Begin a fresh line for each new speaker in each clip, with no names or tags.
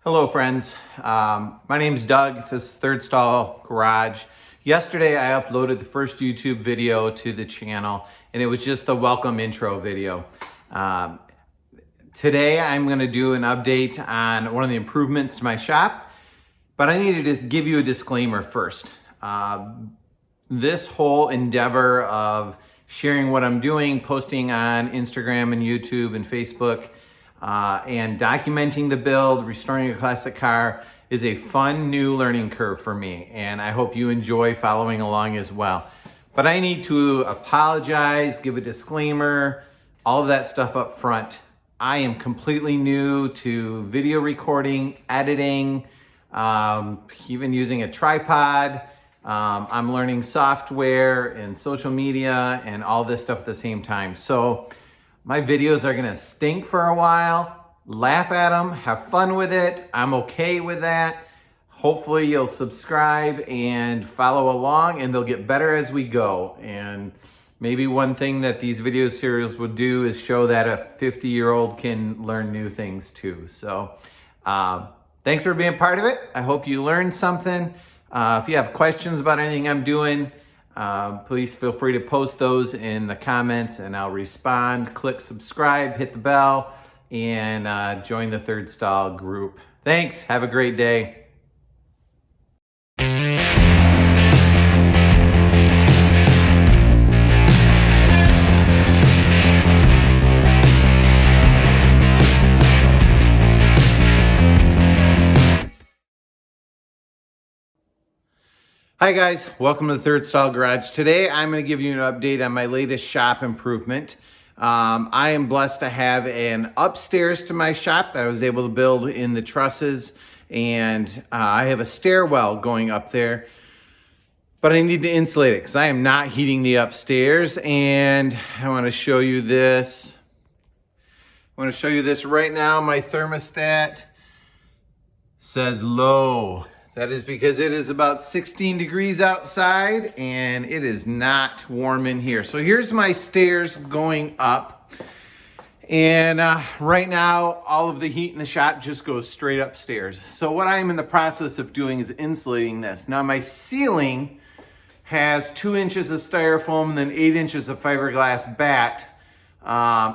Hello friends, my name's Doug. This is Third Stall Garage. Yesterday I uploaded the first YouTube video to the channel and it was just the welcome intro video. Today I'm going to do an update on one of the improvements to my shop, but I need to just give you a disclaimer first. This whole endeavor of sharing what I'm doing, posting on Instagram and YouTube and Facebook, and documenting the build, restoring a classic car is a fun new learning curve for me, and I hope you enjoy following along as well. But I need to apologize, give a disclaimer, all of that stuff up front. I am completely new to video recording, editing, even using a tripod. I'm learning software and social media and all this stuff at the same time. So my videos are gonna stink for a while, laugh at them, have fun with it. I'm okay with that. Hopefully you'll subscribe and follow along, and they'll get better as we go. And maybe one thing that these video series will do is show that a 50-year-old can learn new things too. So thanks for being part of it. I hope you learned something. If you have questions about anything I'm doing, please feel free to post those in the comments and I'll respond. Click subscribe, hit the bell, and join the Third Stall group. Thanks, have a great day. Hi guys, welcome to the Third Stall Garage. Today I'm going to give you an update on my latest shop improvement. I am blessed to have an upstairs to my shop that I was able to build in the trusses, and I have a stairwell going up there, but I need to insulate it because I am not heating the upstairs. And I want to show you this. Right now. My thermostat says low. That is because it is about 16 degrees outside and it is not warm in here. So here's my stairs going up. And right now, all of the heat in the shop just goes straight upstairs. So what I'm in the process of doing is insulating this. Now my ceiling has 2 inches of styrofoam and then 8 inches of fiberglass batt.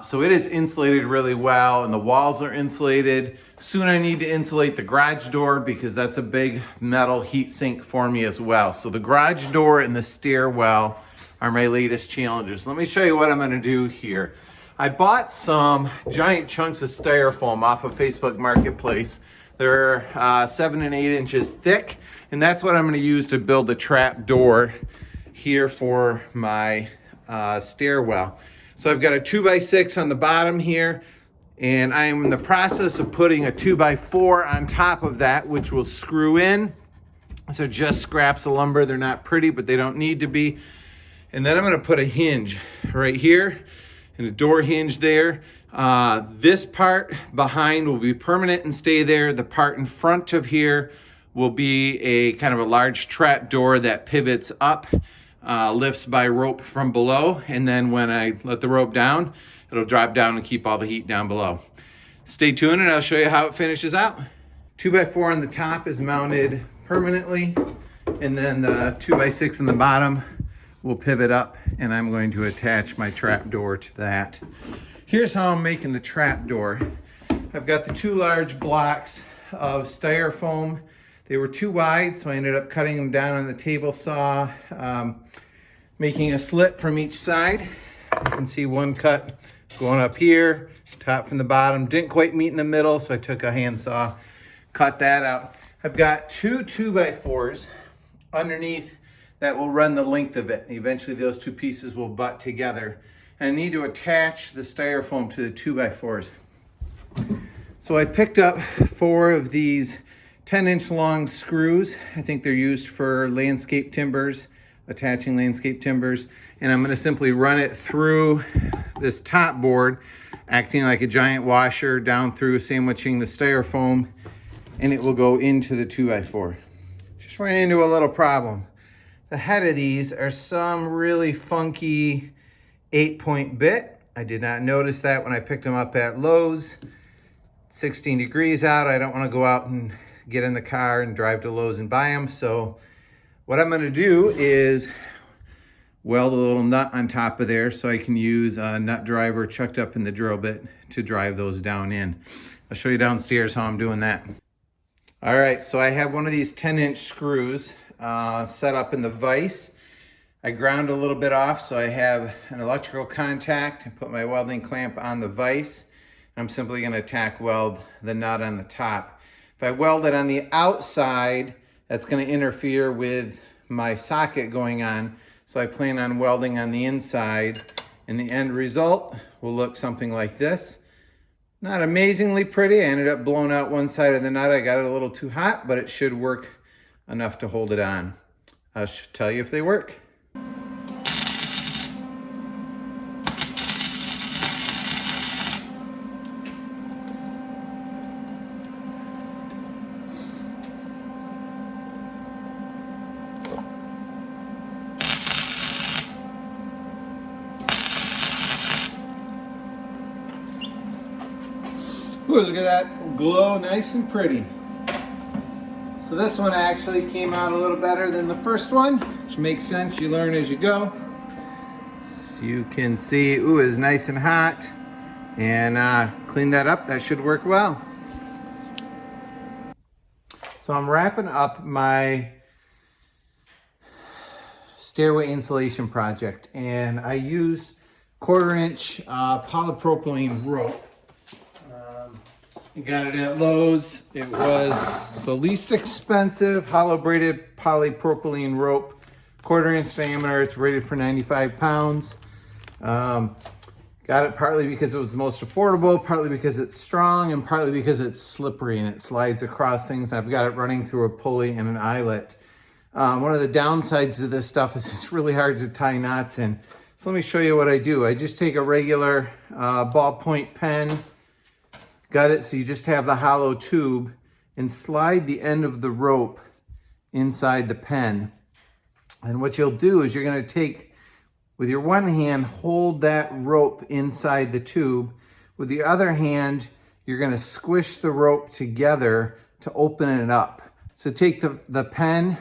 So it is insulated really well, and the walls are insulated. Soon I need to insulate the garage door because that's a big metal heat sink for me as well. So the garage door and the stairwell are my latest challenges. Let me show you what I'm gonna do here. I bought some giant chunks of styrofoam off of Facebook Marketplace. They're 7 and 8 inches thick, and that's what I'm gonna use to build the trap door here for my stairwell. So I've got a 2x6 on the bottom here, and I'm in the process of putting a 2x4 on top of that, which will screw in. So just scraps of lumber. They're not pretty, but they don't need to be. And then I'm gonna put a hinge right here and a door hinge there. This part behind will be permanent and stay there. The part in front of here will be a kind of a large trap door that pivots up. Lifts by rope from below, and then when I let the rope down, it'll drop down and keep all the heat down below. Stay tuned and I'll show you how it finishes out. 2x4 on the top is mounted permanently, and then the 2x6 on the bottom will pivot up, and I'm going to attach my trap door to that. Here's how I'm making the trap door. I've got the 2 large blocks of styrofoam. They were too wide, so I ended up cutting them down on the table saw, making a slit from each side. You can see one cut going up here, top from the bottom. Didn't quite meet in the middle, so I took a handsaw, cut that out. I've got 2 2x4s underneath that will run the length of it. Eventually those 2 pieces will butt together. And I need to attach the styrofoam to the 2x4s. So I picked up 4 of these 10-inch long screws. I think they're used for landscape timbers, attaching landscape timbers. And I'm gonna simply run it through this top board, acting like a giant washer down through, sandwiching the styrofoam, and it will go into the 2x4. Just ran into a little problem. The head of these are some really funky 8-point bit. I did not notice that when I picked them up at Lowe's. 16 degrees out. I don't want to go out and get in the car and drive to Lowe's and buy them. So what I'm going to do is weld a little nut on top of there so I can use a nut driver chucked up in the drill bit to drive those down in. I'll show you downstairs how I'm doing that. All right, so I have one of these 10-inch screws set up in the vise. I ground a little bit off so I have an electrical contact and put my welding clamp on the vise. I'm simply going to tack weld the nut on the top. If I weld it on the outside, that's going to interfere with my socket going on. So I plan on welding on the inside, and the end result will look something like this. Not amazingly pretty. I ended up blowing out one side of the nut. I got it a little too hot, but it should work enough to hold it on. I'll tell you if they work. Ooh, look at that glow, nice and pretty. So this one actually came out a little better than the first one, which makes sense, you learn as you go. So you can see, ooh, it's nice and hot. And clean that up, that should work well. So I'm wrapping up my stairway insulation project, and I used 1/4-inch polypropylene rope. I got it at Lowe's. It was the least expensive hollow braided polypropylene rope, 1/4-inch diameter. It's rated for 95 pounds. Got it partly because it was the most affordable, partly because it's strong, and partly because it's slippery and it slides across things. I've got it running through a pulley and an eyelet. One of the downsides to this stuff is it's really hard to tie knots in. So let me show you what I do. I just take a regular ballpoint pen, got it so you just have the hollow tube, and slide the end of the rope inside the pen. And what you'll do is you're going to take, with your one hand, hold that rope inside the tube. With the other hand, you're going to squish the rope together to open it up. So take the pen,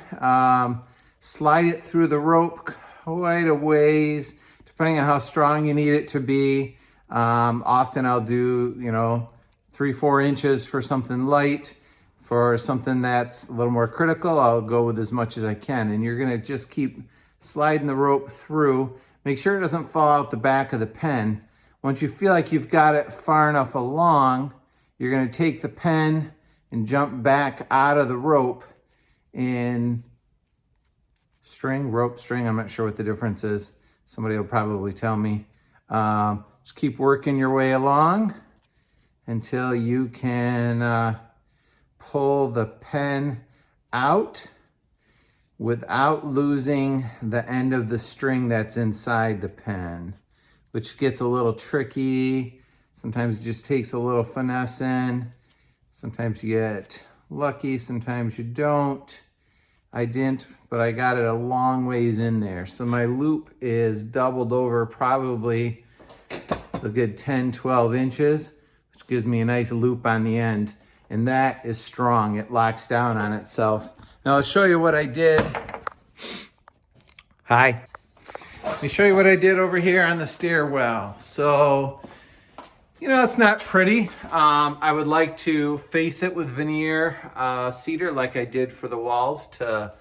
slide it through the rope quite a ways, depending on how strong you need it to be. Often I'll do, 3-4 inches for something light. For something that's a little more critical, I'll go with as much as I can. And you're gonna just keep sliding the rope through. Make sure it doesn't fall out the back of the pen. Once you feel like you've got it far enough along, you're gonna take the pen and jump back out of the rope in rope, string, I'm not sure what the difference is. Somebody will probably tell me. Just keep working your way along until you can pull the pen out without losing the end of the string that's inside the pen, which gets a little tricky. Sometimes it just takes a little finesse in. Sometimes you get lucky, sometimes you don't. I didn't, but I got it a long ways in there. So my loop is doubled over probably a good 10-12 inches. Gives me a nice loop on the end, and that is strong. It locks down on itself. Now I'll show you what I did. Hi. Let me show you what I did over here on the stairwell. So, it's not pretty. I would like to face it with veneer cedar like I did for the walls to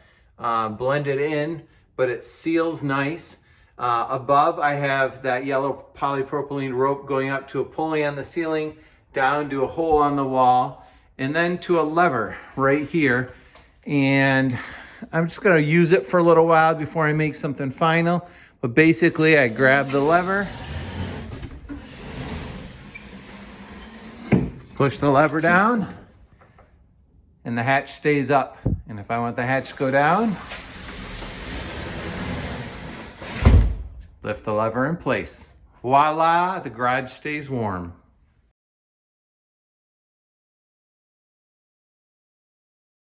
blend it in, but it seals nice. Above, I have that yellow polypropylene rope going up to a pulley on the ceiling, down to a hole on the wall, and then to a lever right here. And I'm just gonna use it for a little while before I make something final. But basically, I grab the lever, push the lever down, and the hatch stays up. And if I want the hatch to go down, lift the lever in place. Voila, the garage stays warm.